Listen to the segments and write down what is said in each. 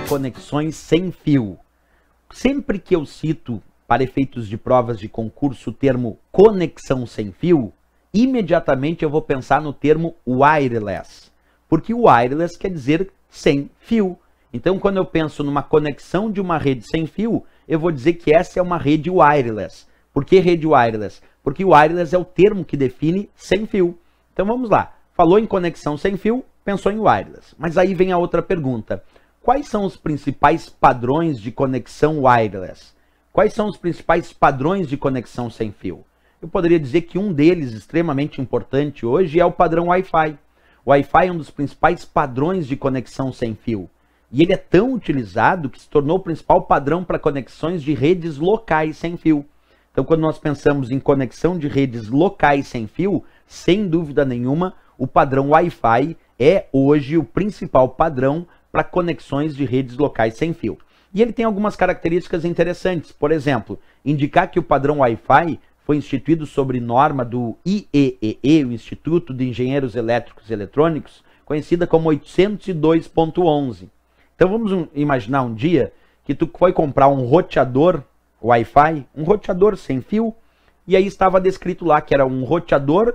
conexões sem fio. Sempre que eu cito, para efeitos de provas de concurso, o termo conexão sem fio, imediatamente eu vou pensar no termo wireless, porque wireless quer dizer sem fio. Então, quando eu penso numa conexão de uma rede sem fio, eu vou dizer que essa é uma rede wireless. Por que rede wireless? Porque wireless é o termo que define sem fio. Então, vamos lá. Falou em conexão sem fio, pensou em wireless. Mas aí vem a outra pergunta. Quais são os principais padrões de conexão wireless? Quais são os principais padrões de conexão sem fio? Eu poderia dizer que um deles, extremamente importante hoje, é o padrão Wi-Fi. O Wi-Fi é um dos principais padrões de conexão sem fio. E ele é tão utilizado que se tornou o principal padrão para conexões de redes locais sem fio. Então, quando nós pensamos em conexão de redes locais sem fio, sem dúvida nenhuma, o padrão Wi-Fi é hoje o principal padrão para conexões de redes locais sem fio. E ele tem algumas características interessantes. Por exemplo, indicar que o padrão Wi-Fi foi instituído sobre norma do IEEE, o Instituto de Engenheiros Elétricos e Eletrônicos, conhecida como 802.11. Então vamos imaginar um dia que tu foi comprar um roteador Wi-Fi, um roteador sem fio, e aí estava descrito lá que era um roteador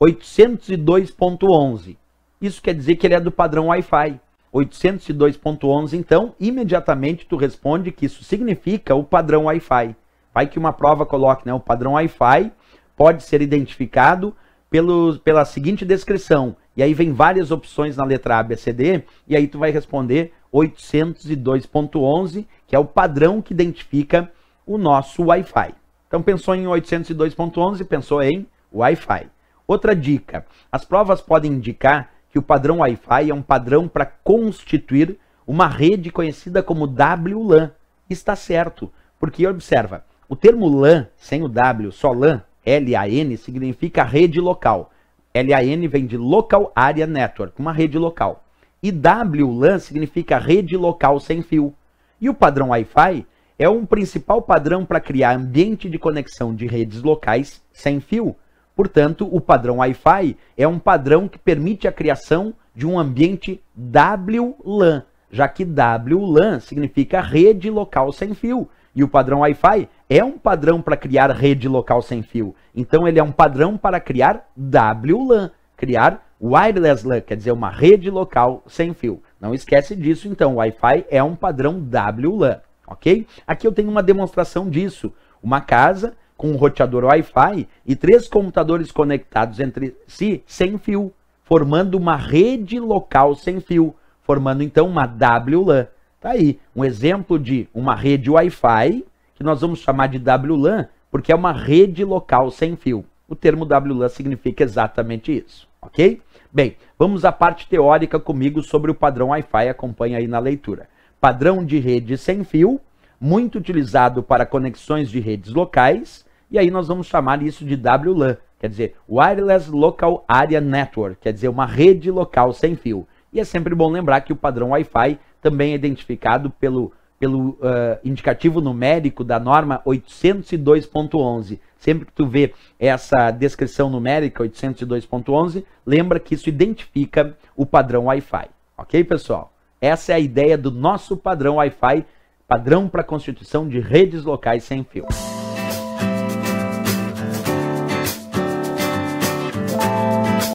802.11. Isso quer dizer que ele é do padrão Wi-Fi. 802.11, então, imediatamente tu responde que isso significa o padrão Wi-Fi. Vai que uma prova coloque, né? O padrão Wi-Fi pode ser identificado pela seguinte descrição. E aí vem várias opções na letra A, B, C, D, e aí tu vai responder 802.11, que é o padrão que identifica o nosso Wi-Fi. Então pensou em 802.11, pensou em Wi-Fi. Outra dica, as provas podem indicar que o padrão Wi-Fi é um padrão para constituir uma rede conhecida como WLAN. Está certo, porque observa, o termo LAN, sem o W, só LAN, L-A-N, significa rede local. LAN vem de Local Area Network, uma rede local. E WLAN significa rede local sem fio. E o padrão Wi-Fi é um principal padrão para criar ambiente de conexão de redes locais sem fio. Portanto, o padrão Wi-Fi é um padrão que permite a criação de um ambiente WLAN, já que WLAN significa rede local sem fio. E o padrão Wi-Fi é um padrão para criar rede local sem fio. Então, ele é um padrão para criar WLAN, criar Wireless LAN, quer dizer, uma rede local sem fio. Não esquece disso, então, o Wi-Fi é um padrão WLAN, ok? Aqui eu tenho uma demonstração disso. Uma casa com um roteador Wi-Fi e 3 computadores conectados entre si sem fio, formando uma rede local sem fio, formando então uma WLAN. Tá aí, um exemplo de uma rede Wi-Fi, que nós vamos chamar de WLAN, porque é uma rede local sem fio. O termo WLAN significa exatamente isso, ok? Bem, vamos à parte teórica comigo sobre o padrão Wi-Fi, acompanha aí na leitura. Padrão de rede sem fio, muito utilizado para conexões de redes locais, e aí nós vamos chamar isso de WLAN, quer dizer, Wireless Local Area Network, quer dizer, uma rede local sem fio. E é sempre bom lembrar que o padrão Wi-Fi também é identificado pelo indicativo numérico da norma 802.11. Sempre que tu vê essa descrição numérica, 802.11, lembra que isso identifica o padrão Wi-Fi. Ok, pessoal? Essa é a ideia do nosso padrão Wi-Fi, padrão para a constituição de redes locais sem fio.